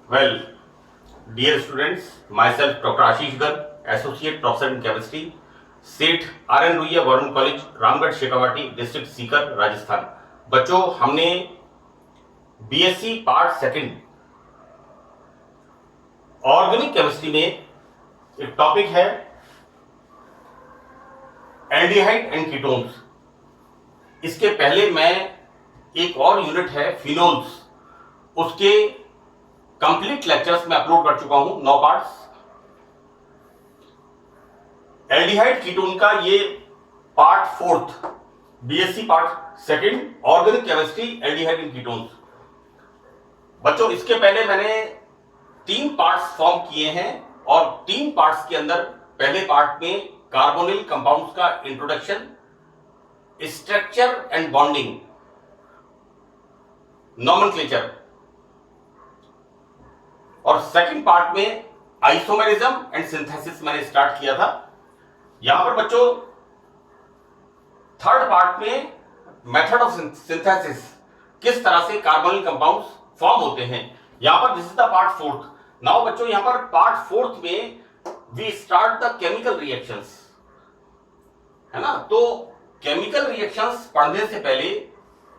Well, dear students, myself Dr. Ashish Garg, Associate Professor in Chemistry, सेठ RN Ruia government college, Ramgarh Shekhawati, district Sikar, Rajasthan. बच्चों, हमने BSc part second organic chemistry में एक topic है aldehyde and ketones. इसके पहले मैं एक और यूनिट है फिनोल्स, उसके कंप्लीट लेक्चर्स में अपलोड कर चुका हूं, 9 पार्ट्स। एल्डिहाइड कीटोन का ये part 4th, BSc part second organic chemistry, aldehyde and ketones. बच्चों, इसके पहले मैंने 3 पार्ट्स फॉर्म किए हैं और 3 पार्ट्स के अंदर पहले पार्ट में कार्बोनिल कंपाउंड्स का introduction, structure and bonding, nomenclature, और सेकंड पार्ट में आइसोमेरिज्म एंड सिंथेसिस मैंने स्टार्ट किया था। यहां पर बच्चों थर्ड पार्ट में मेथड ऑफ सिंथेसिस, किस तरह से कार्बोनिल कंपाउंड्स फॉर्म होते हैं, यहां पर this is the part 4th। Now बच्चों, यहां पर पार्ट 4th में we start the chemical reactions, है ना। तो केमिकल रिएक्शंस पढ़ने से पहले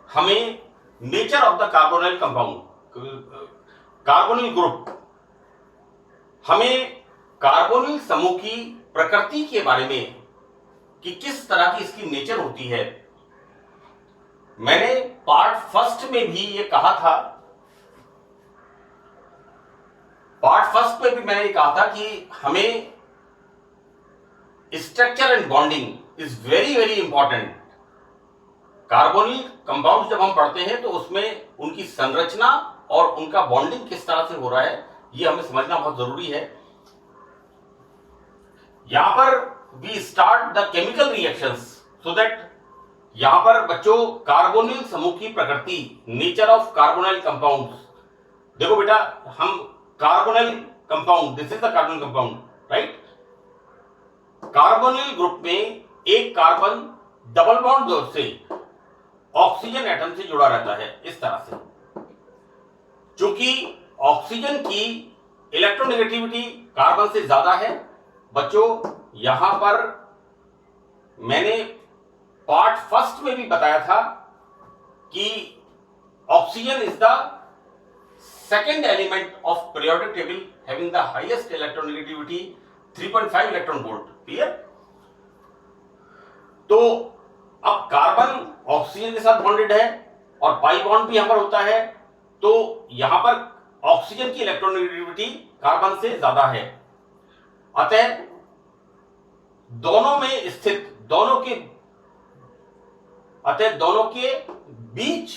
हमें nature of the carbonyl compound, carbonyl group, हमें कार्बोनिल समूह की प्रकृति के बारे में कि किस तरह की इसकी नेचर होती है। मैंने पार्ट 1st में भी ये कहा था, पार्ट 1st में भी मैंने ये कहा था कि हमें structure and bonding is very very important. Carbonyl compound जब हम पढ़ते हैं तो उसमें उनकी संरचना और उनका बॉन्डिंग किस तरह से हो रहा है, ये हमें समझना बहुत जरूरी है। यहां पर we start the chemical reactions so that यहां पर बच्चों कार्बोनिल समूह की प्रकृति, नेचर ऑफ कार्बोनिल कंपाउंड्स। देखो बेटा, हम carbonyl compound, this is the carbonyl compound, right. Carbonyl group में एक कार्बन डबल बॉन्ड से ऑक्सीजन एटम से जुड़ा रहता है, इस तरह से। चूंकि ऑक्सीजन की इलेक्ट्रोनेगेटिविटी कार्बन से ज्यादा है बच्चों, यहां पर मैंने पार्ट 1st में भी बताया था कि oxygen is the second element of periodic table having the highest electronegativity 3.5 electron volt. Clear. तो अब कार्बन ऑक्सीजन के साथ बॉन्डेड है और पाई बॉन्ड भी यहां पर होता है, तो यहां पर ऑक्सीजन की इलेक्ट्रोनेगेटिविटी कार्बन से ज्यादा है। अतः दोनों में स्थित, दोनों के बीच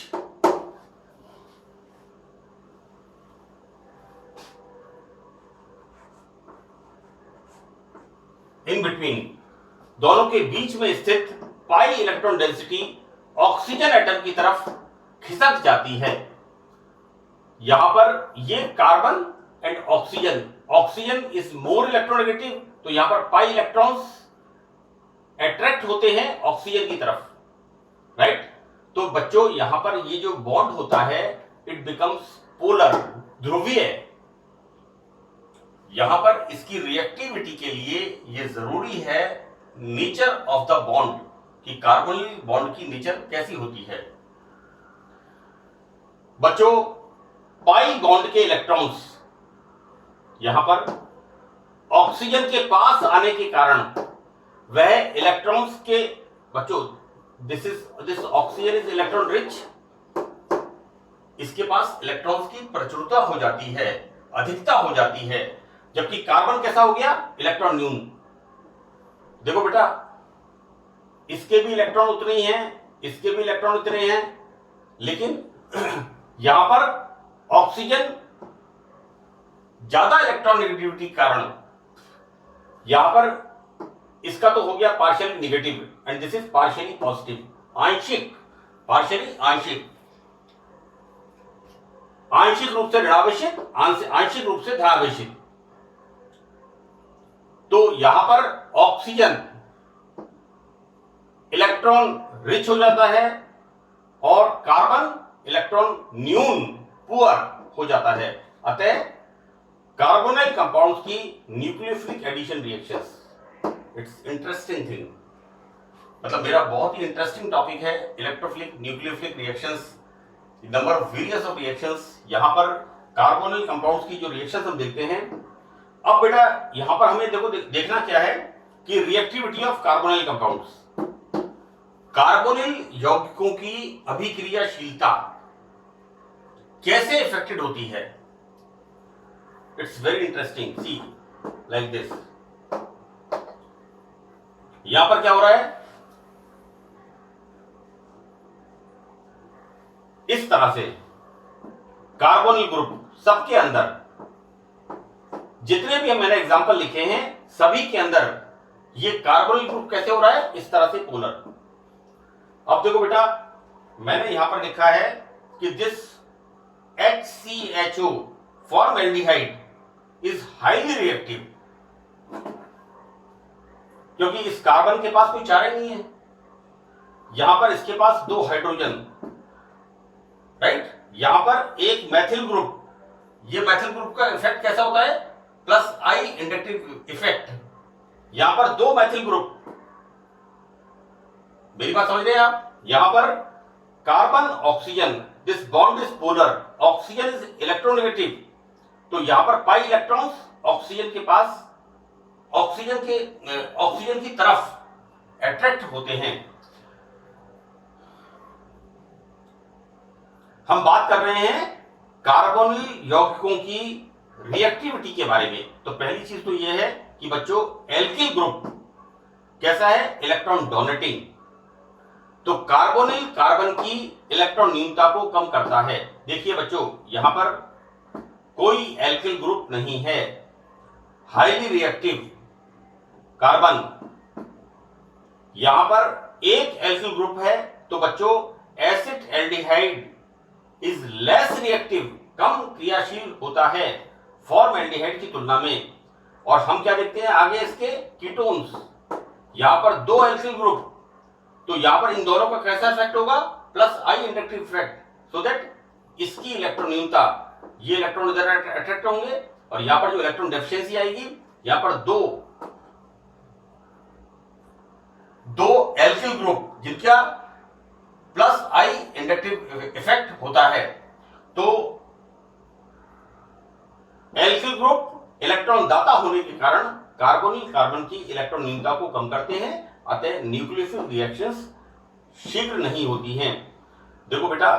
इन बिटवीन, दोनों के बीच में स्थित pi electron density oxygen atom की तरफ खिसक जाती है। यहां पर ये carbon and oxygen, oxygen is more electronegative, तो यहां पर पाई इलेक्ट्रॉन्स अट्रैक्ट होते हैं ऑक्सीजन की तरफ, राइट। तो बच्चों, यहां पर ये जो बॉन्ड होता है इट बिकम्स पोलर, ध्रुवीय। यहां पर इसकी रिएक्टिविटी के लिए ये जरूरी है नेचर ऑफ द बॉन्ड, कि कार्बोनिल बॉन्ड की नेचर कैसी होती है। बच्चों, पाई बॉन्ड के इलेक्ट्रॉन्स यहां पर ऑक्सीजन के पास आने के कारण वह इलेक्ट्रॉन्स के, बच्चों this oxygen is electron rich, इसके पास इलेक्ट्रॉन्स की प्रचुरता हो जाती है, अधिकता हो जाती है, जबकि कार्बन कैसा हो गया, इलेक्ट्रॉन न्यून। देखो बेटा, इसके भी इलेक्ट्रॉन उतने ही हैं, इसके भी इलेक्ट्रॉन उतने हैं, लेकिन यहां पर ऑक्सीजन ज्यादा इलेक्ट्रॉन नेगेटिविटी के कारण यहां पर इसका तो हो गया partially negative and this is partially positive, आंशिक, पार्शियली आंशिक, आंशिक रूप से ऋणावेशित, आंशिक रूप से धनावेशित। तो यहां पर ऑक्सीजन इलेक्ट्रॉन रिच हो जाता है और कार्बन इलेक्ट्रॉन न्यून, पुअर हो जाता है। अतः कार्बोनिल कंपाउंड्स की nucleophilic addition reactions. It's interesting thing, मतलब मेरा बहुत ही इंटरेस्टिंग टॉपिक है electrophilic nucleophilic reactions, number of various of reactions. यहां पर कार्बोनिल कंपाउंड्स की जो रिएक्शंस हम देखते हैं। अब बेटा यहां पर हमें देखो देखना क्या है कि reactivity of carbonyl compounds, carbonyl यौगिकों की अभिक्रियाशीलता कैसे इफेक्टेड होती है। It's very interesting, see like this. यहां पर क्या हो रहा है, इस तरह से कार्बोनिल ग्रुप सबके अंदर जितने भी मैंने एग्जांपल लिखे हैं सभी के अंदर ये कार्बोनिल ग्रुप कैसे हो रहा है, इस तरह से पोलर। अब देखो बेटा मैंने यहां पर लिखा है कि this HCHO formaldehyde is highly reactive, क्योंकि इस कार्बन के पास कोई चारा नहीं है, यहां पर इसके पास 2 हाइड्रोजन, राइट। यहां पर एक मैथिल ग्रुप, ये मैथिल ग्रुप का इफेक्ट कैसा होता है, प्लस आई इंडक्टिव इफेक्ट। यहां पर 2 मैथिल ग्रुप, मेरी बात समझ रहे हैं आप। यहां पर carbon oxygen, this bond is polar, oxygen is electronegative, तो यहां पर पाई इलेक्ट्रॉन्स ऑक्सीजन के पास, ऑक्सीजन की तरफ अट्रैक्ट होते हैं। हम बात कर रहे हैं कार्बोनिल यौगिकों की रिएक्टिविटी के बारे में। तो पहली चीज तो यह है कि बच्चों एल्किल ग्रुप कैसा है, इलेक्ट्रॉन डोनेटिंग। तो कार्बोनिल कार्बन की इलेक्ट्रॉन न्यूनता को कम करता है। देखिए बच्चों यहां पर कोई एल्किल ग्रुप नहीं है, हाईली रिएक्टिव कार्बन। यहां पर एक एल्किल ग्रुप है, तो बच्चों acid aldehyde is less reactive, कम क्रियाशील होता है फॉर्मल्डिहाइड की तुलना में। और हम क्या देखते हैं आगे इसके कीटोन्स, यहां पर 2 एल्किल ग्रुप, तो यहां पर इन दोनों का कैसा इफेक्ट होगा, plus I inductive effect, so that इसकी इलेक्ट्रॉन न्यूनता, ये इलेक्ट्रॉन इधर अट्रैक्ट होंगे और यहां पर जो इलेक्ट्रॉन डेफिशिएंसी आएगी, यहां पर दो एल्किल ग्रुप जिनका प्लस आई इंडक्टिव इफेक्ट होता है। तो एल्किल ग्रुप इलेक्ट्रॉन दाता होने के कारण कार्बोनिल कार्बन की इलेक्ट्रॉन न्यूनता को कम करते हैं, अतः न्यूक्लियोफिलिक रिएक्शंस शीघ्र नहीं होती हैं। देखो बेटा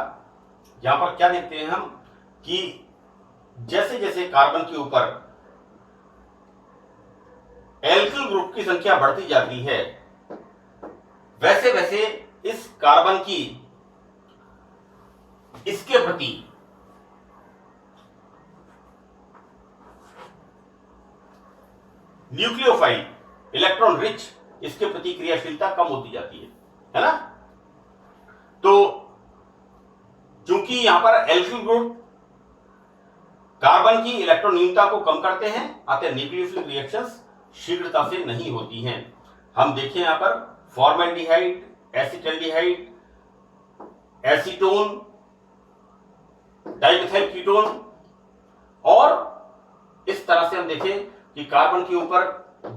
यहां पर क्या देखते हैं हम कि जैसे जैसे कार्बन के ऊपर एल्किल ग्रुप की संख्या बढ़ती जाती है, वैसे वैसे इस कार्बन की इसके प्रति न्यूक्लियोफाइल इलेक्ट्रॉन रिच, इसके प्रति क्रियाशीलता कम होती जाती है ना। तो चूंकि यहां पर एल्किल ग्रुप कार्बन की इलेक्ट्रॉन न्यूनता को कम करते हैं, अतः न्यूक्लियोफिलिक रिएक्शंस शीघ्रता से नहीं होती हैं। हम देखें यहां पर formaldehyde, acetaldehyde, acetone, dimethyl ketone, और इस तरह से हम देखें कि कार्बन के ऊपर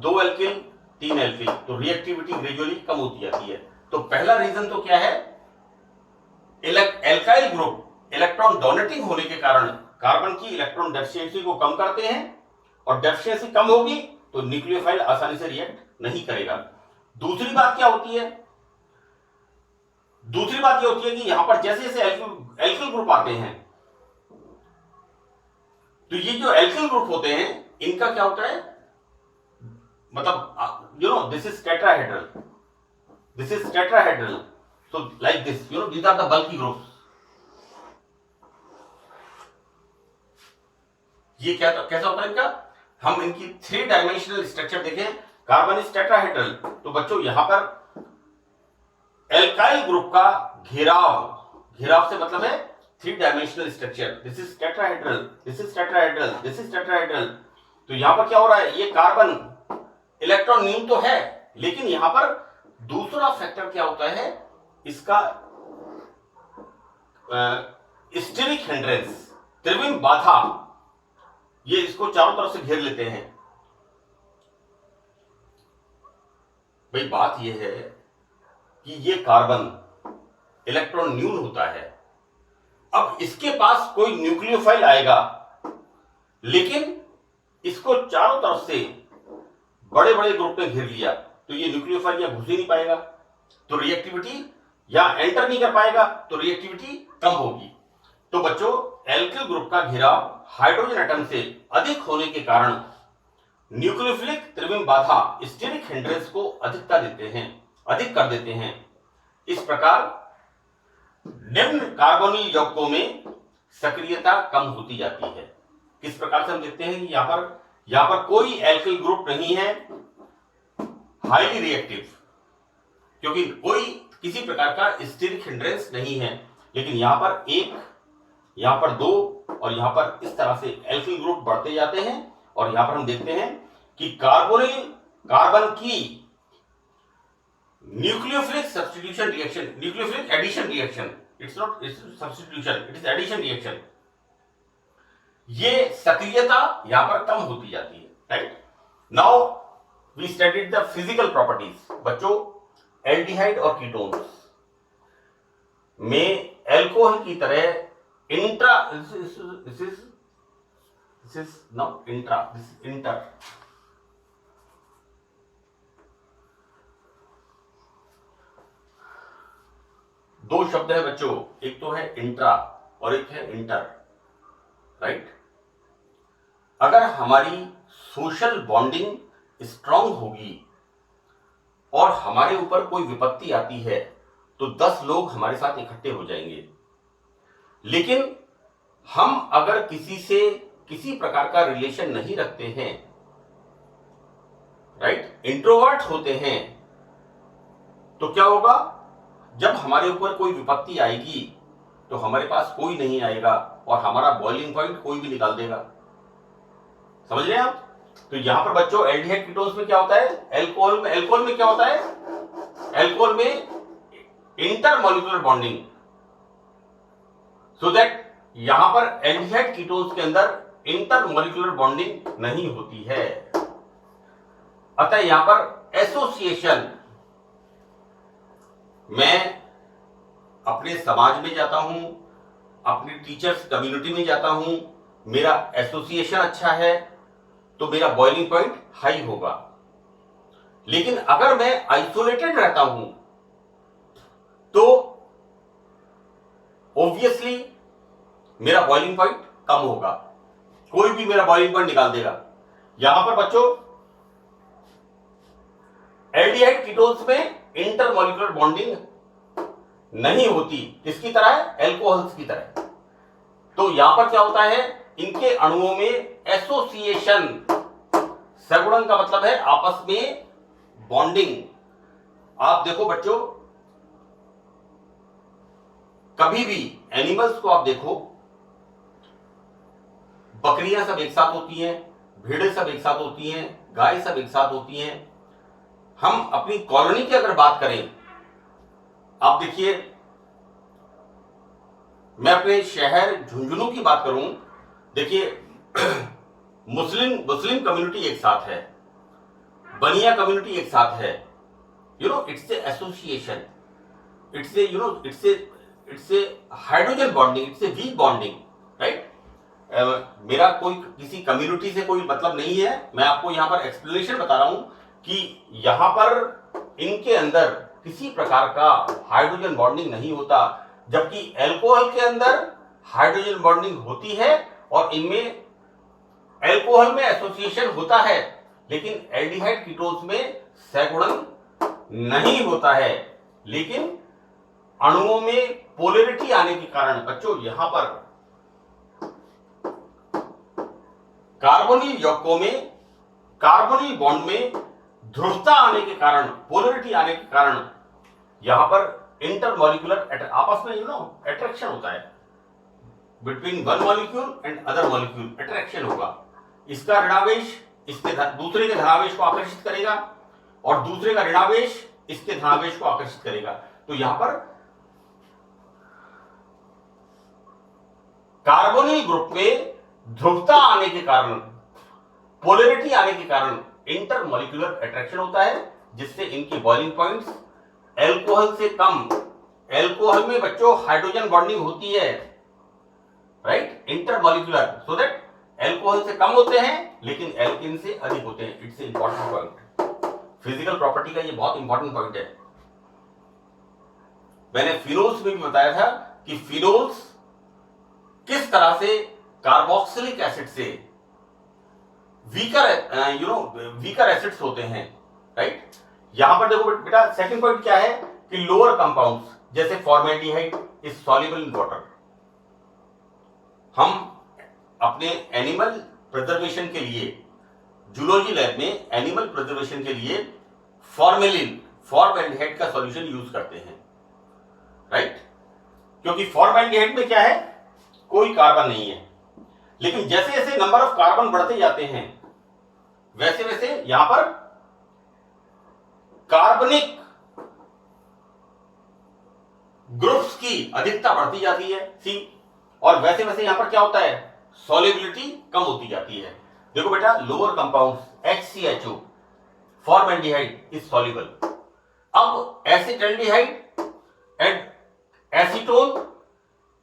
2 एल्किल 3 एल्किल, तो रिएक्टिविटी ग्रेजुअली कम होती जाती है। तो पहला रीजन तो क्या है, एल्काइल ग्रुप इलेक्ट्रॉन डोनेटिंग होने के कारण कार्बन की इलेक्ट्रॉन डेफिशिएंसी को कम करते हैं, और डेफिशिएंसी कम होगी तो न्यूक्लियोफाइल आसानी से रिएक्ट नहीं करेगा। दूसरी बात क्या होती है, दूसरी बात यह होती है कि यहां पर जैसे जैसे एल्किल ग्रुप आते हैं, तो ये जो एल्किल ग्रुप होते हैं इनका क्या होता है, मतलब this is tetrahedral, this is tetrahedral, so like this, these are the bulky groups। ये क्या कैसा होता है इनका, हम इनकी 3 डायमेंशनल स्ट्रक्चर देखें, कार्बन इज टेट्राहेड्रल, तो बच्चों यहां पर एल्काइल ग्रुप का घेराव से मतलब है 3 dimensional structure, this is tetrahedral, this is tetrahedral, this is tetrahedral. तो यहां पर क्या हो रहा है, ये कार्बन इलेक्ट्रॉन न्यून तो है, लेकिन यहां पर दूसरा फैक्टर क्या होता है, इसका स्टेरिक हिंड्रेंस, त्रिविम बाधा, ये इसको चारों तरफ से घेर लेते हैं। भाई बात यह है कि ये कार्बन इलेक्ट्रॉन न्यून होता है। अब इसके पास कोई न्यूक्लियोफाइल आएगा, लेकिन इसको चारों तरफ से बड़े बड़े ग्रुप में घेर लिया, तो ये न्यूक्लियोफाइल या घुस ही नहीं पाएगा, तो रिएक्टिविटी या एंटर नहीं कर पाएगा, तो रिएक्टिविटी कम होगी। तो बच्चों, एल्किल ग्रुप का घेराव हाइड्रोजन एटम से अधिक होने के कारण न्यूक्लियोफिलिक त्रिविम बाधा स्टेरिक हिंड्रेंस को अधिक कर देते हैं। इस प्रकार निम्न कार्बोनिल यौगिकों में सक्रियता कम होती जाती है। किस प्रकार से हम देखते हैं कि यहां पर कोई एल्किल ग्रुप नहीं है हाईली रिएक्टिव, क्योंकि कोई किसी प्रकार का स्टेरिक हिंड्रेंस नहीं है, लेकिन यहां पर एक, यहां पर दो और यहां पर इस तरह से एल्किल ग्रुप बढ़ते जाते हैं। और यहां पर हम देखते हैं कि कार्बन की nucleophilic substitution reaction, nucleophilic addition reaction, it's substitution, it is addition reaction, ये सक्रियता यहां पर कम होती जाती है। Right, now we studied the physical properties. बच्चों, एल्डिहाइड और कीटोन्स में एल्कोहल की तरह इंटर दो शब्द है बच्चों, एक तो है इंट्रा और एक है इंटर। राइट, अगर हमारी सोशल बॉन्डिंग स्ट्रांग होगी और हमारे ऊपर कोई विपत्ति आती है तो 10 लोग हमारे साथ इकट्ठे हो जाएंगे, लेकिन हम अगर किसी से किसी प्रकार का रिलेशन नहीं रखते हैं, राइट, इंट्रोवर्ट होते हैं, तो क्या होगा, जब हमारे ऊपर कोई विपत्ति आएगी तो हमारे पास कोई नहीं आएगा और हमारा बॉइलिंग पॉइंट कोई भी निकाल देगा। समझ रहे हैं आप? तो यहां पर बच्चों एल्डिहाइड कीटोन्स में क्या होता है, एल्कोहल में क्या होता है, एल्कोहल में इंटरमॉलिक्यूलर बॉन्डिंग, सो दैट यहां पर एल्डिहाइड कीटोन्स के अंदर इंटरमॉलिक्यूलर बॉन्डिंग नहीं होती है। अतः यहां पर एसोसिएशन, मैं अपने समाज में जाता हूं, अपनी टीचर्स कम्युनिटी में जाता हूं, मेरा एसोसिएशन अच्छा है तो मेरा बॉइलिंग पॉइंट हाई होगा। लेकिन अगर मैं आइसोलेटेड रहता हूं तो ऑब्वियसली मेरा बॉइलिंग पॉइंट कम होगा, कोई भी मेरा बॉइलिंग पॉइंट निकाल देगा। यहां पर बच्चों एल्डिहाइड कीटोन्स में इंटरमॉलिक्यूलर बॉन्डिंग नहीं होती, किसकी तरह है, एल्कोहल्स की तरह। तो यहां पर क्या होता है, इनके अणुओं में एसोसिएशन, सगुणन का मतलब है आपस में बॉन्डिंग। आप देखो बच्चों, कभी भी एनिमल्स को आप देखो, बकरियां सब एक साथ होती हैं, भेड़ें सब एक साथ होती हैं, गाय सब एक साथ होती हैं। हम अपनी कॉलोनी की अगर बात करें, आप देखिए, मैं अपने शहर झुंझुनू की बात करूं, देखिए मुस्लिम कम्युनिटी एक साथ है, बनिया कम्युनिटी एक साथ है, it's a association, it's a hydrogen bonding, it's a weak bonding. Right, मेरा कोई किसी कम्युनिटी से कोई मतलब नहीं है, मैं आपको यहां पर एक्सप्लेनेशन बता रहा हूं कि यहां पर इनके अंदर किसी प्रकार का हाइड्रोजन बॉन्डिंग नहीं होता, जबकि एल्कोहल के अंदर हाइड्रोजन बॉन्डिंग होती है और इनमें एल्कोहल में एसोसिएशन होता है, लेकिन एल्डिहाइड कीटोन्स में सगुणन नहीं होता है। लेकिन अणुओं में पोलैरिटी आने के कारण बच्चों यहां पर कार्बोनिल यौगिकों में कार्बोनिल बॉन्ड में ध्रुवता आने के कारण, पोलैरिटी आने के कारण यहां पर इंटरमॉलिक्यूलर आपस में अट्रैक्शन होता है, between one molecule and other molecule attraction होगा। इसका ऋणावेश इसके दूसरे के धनावेश को आकर्षित करेगा और दूसरे का ऋणावेश इसके धनावेश को आकर्षित करेगा। तो यहां पर कार्बोनिल ग्रुप में ध्रुवता आने के कारण, पोलैरिटी आने के कारण इंटरमॉलिक्यूलर अट्रैक्शन होता है, जिससे इनकी बॉइलिंग पॉइंट्स एल्कोहल से कम, एल्कोहल में बच्चों हाइड्रोजन बॉन्डिंग होती है, right, intermolecular, so that alcohol से कम होते हैं लेकिन एल्किन से अधिक होते हैं। It's a important point, physical property का ये बहुत इंपॉर्टेंट पॉइंट है। मैंने फिनोल्स में भी बताया था कि फिनोल्स किस तरह से कार्बोक्सिलिक एसिड से वीकर एसिड्स होते हैं, राइट। यहां पर देखो बेटा सेकंड पॉइंट क्या है कि लोअर कंपाउंड्स जैसे formaldehyde is soluble in water. हम अपने एनिमल प्रिजर्वेशन के लिए जूलॉजी लैब में एनिमल प्रिजर्वेशन के लिए फॉर्मेल्डिहाइड का सॉल्यूशन यूज करते हैं, राइट, क्योंकि फॉर्मेल्डिहाइड में क्या है, कोई कार्बन नहीं है, लेकिन जैसे जैसे नंबर ऑफ कार्बन बढ़ते जाते हैं वैसे वैसे यहां पर कार्बनिक ग्रुप्स की अधिकता बढ़ती जाती है, सी, और वैसे वैसे यहां पर क्या होता है, सॉल्युबिलिटी कम होती जाती है। देखो बेटा lower compounds HCHO formaldehyde is soluble. अब एसिटल्डिहाइड एंड एसीटोन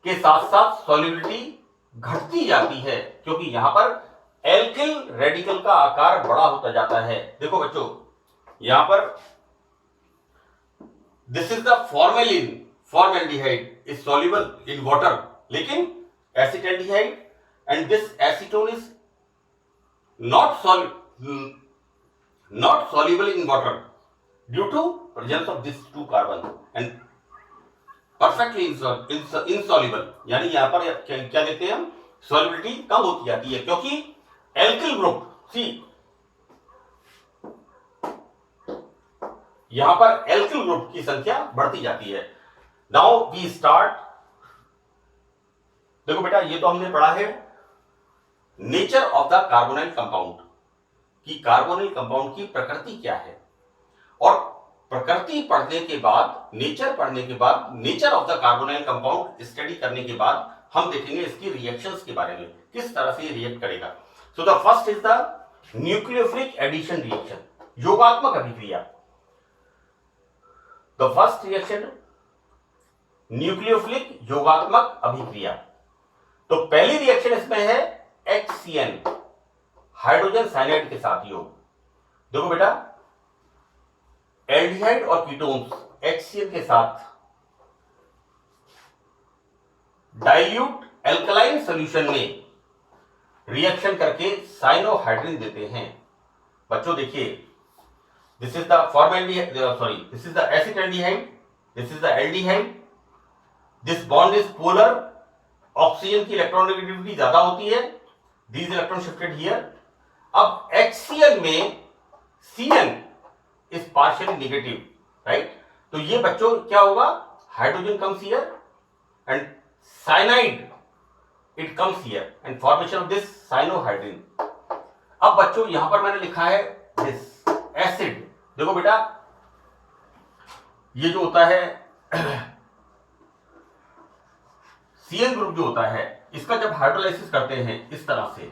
के साथ साथ सॉल्युबिलिटी घटती जाती है, क्योंकि यहां पर एल्किल रेडिकल का आकार बड़ा होता जाता है। देखो बच्चों यहां पर this is the formaldehyde is soluble in water, लेकिन acetaldehyde and this acetone is not soluble in water due to presence of these two carbon and perfectly insoluble, यानी यहां पर क्या देखते हैं हम, solubility कम होती जाती है, क्योंकि एल्किल ग्रुप, सी, यहां पर एल्किल ग्रुप की संख्या बढ़ती जाती है। Now we start. देखो बेटा ये तो हमने पढ़ा है nature of the carbonyl compound, कि कार्बोनाइल कंपाउंड की प्रकृति क्या है, और प्रकृति पढ़ने के बाद, नेचर पढ़ने के बाद, nature of the carbonyl compound study करने के बाद हम देखेंगे इसकी रिएक्शंस के बारे में, किस तरह से ये रिएक्ट करेगा। So the first is the nucleophilic addition reaction, योगात्मक अभिक्रिया। द फर्स्ट रिएक्शन न्यूक्लियोफिलिक योगात्मक अभिक्रिया। तो पहली रिएक्शन इसमें है HCN, हाइड्रोजन साइनाइड के साथ योग। देखो बेटा एल्डिहाइड और कीटोन्स HCN के साथ डाइल्यूट एल्कलाइन सॉल्यूशन में रिएक्शन करके साइनोहाइड्रिन देते हैं। बच्चों देखिए this is the formaldehyde, sorry this is the acetaldehyde, this is the aldehyde, this bond is polar, oxygen की इलेक्ट्रॉनिगेटिविटी ज्यादा होती है, these electron shifted here। अब HCl में Cn is partially negative, right? तो ये बच्चों क्या होगा, hydrogen comes here and cyanide it comes here and formation of this cyanohydrin। अब बच्चों यहां पर मैंने लिखा है this acid। देखो बेटा ये जो होता है Cn ग्रुप जो होता है, इसका जब हाइड्रोलाइसिस करते हैं इस तरह से,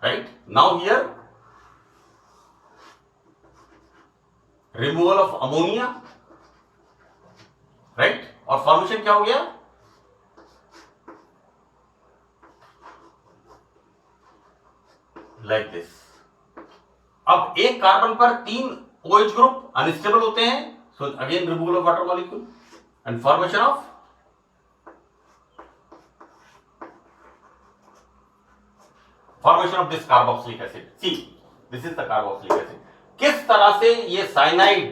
right, now here removal of ammonia, right, और फॉर्मेशन क्या हो गया, लाइक दिस। अब एक कार्बन पर 3 OH ग्रुप अनस्टेबल होते हैं, so again removal of water molecule and formation of this carboxylic acid। see this is the carboxylic acid। किस तरह से ये साइनाइड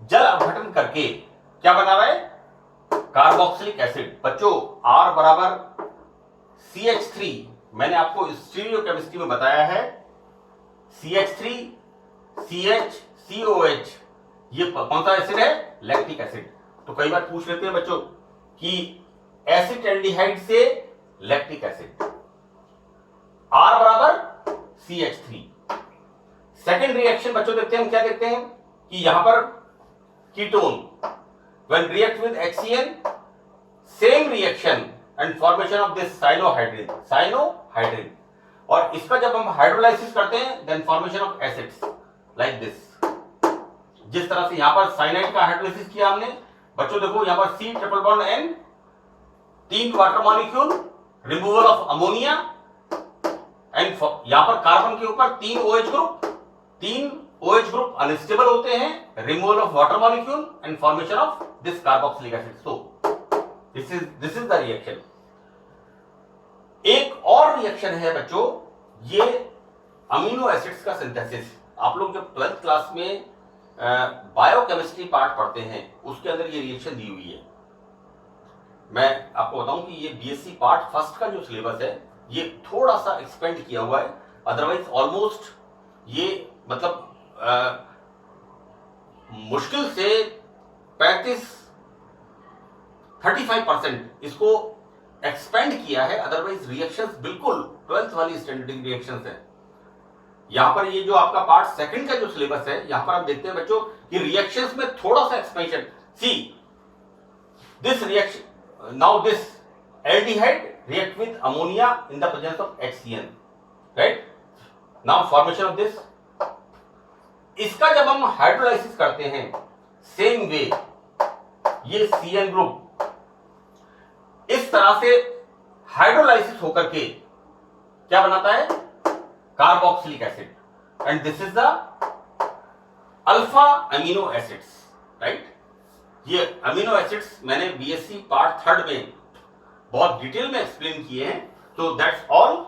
जल अपघटन करके क्या बना रहा है, कार्बोक्सिलिक एसिड। बच्चों R बराबर CH3, मैंने आपको स्टीरियोकेमिस्ट्री में बताया है CH3 CH COH, ये कौन सा एसिड है, लैक्टिक एसिड। तो कई बार पूछ लेते हैं बच्चों कि एसिटल्डिहाइड से लैक्टिक एसिड, R बराबर CH3। सेकेंड रिएक्शन बच्चों देखते हैं, हम क्या देखते हैं कि यहां पर ketone when react with HCN same reaction and formation of this cyanohydrin, और इसका जब हम हाइड्रोलाइसिस करते हैं then formation of acids like this. जिस तरह से यहां पर साइनाइड का हाइड्रोलाइसिस किया हमने, बच्चों देखो यहां पर C triple bond N, 3 water molecule, removal of ammonia, and यहां पर कार्बन के ऊपर 3 OH ग्रुप अनस्टेबल होते हैं, removal of water molecule and formation of this carboxylic acid. So this is the reaction. एक और रिएक्शन है बच्चों, ये अमीनो एसिड्स का सिंथेसिस। आप लोग जब 12th क्लास में बायोकेमिस्ट्री पार्ट पढ़ते हैं उसके अंदर ये रिएक्शन दी हुई है। मैं आपको बताऊं कि ये बीएससी पार्ट फर्स्ट का जो सिलेबस है ये थोड़ा सा एक्सपेंड किया हुआ है, अदरवाइज ऑलमोस्ट ये मतलब मुश्किल से 35% इसको एक्सपेंड किया है, अदरवाइज रिएक्शंस बिल्कुल 12th वाली स्टैंडर्ड रिएक्शंस है। यहां पर ये जो आपका पार्ट सेकंड का जो सिलेबस है, यहां पर आप देखते हैं बच्चों कि रिएक्शंस में थोड़ा सा expansion. See this reaction, now this aldehyde react with ammonia in the presence of HCN, right? Now formation of this, इसका जब हम हाइड्रोलाइसिस करते हैं सेम वे, ये CN ग्रुप इस तरह से हाइड्रोलाइसिस होकर के क्या बनाता है, carboxylic acid, and this is the alpha amino acids, right? ये अमीनो एसिड्स मैंने बीएससी पार्ट 3 में बहुत डिटेल में एक्सप्लेन किए हैं। सो दैट्स ऑल,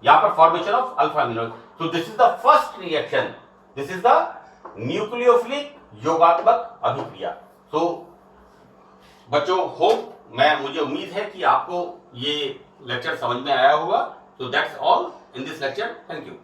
यहां पर formation of alpha amino. So this is the first reaction, this is the nucleophilic योगात्मक अभिक्रिया। सो बच्चों मुझे उम्मीद है कि आपको ये लेक्चर समझ में आया होगा। So that's all in this lecture, thank you.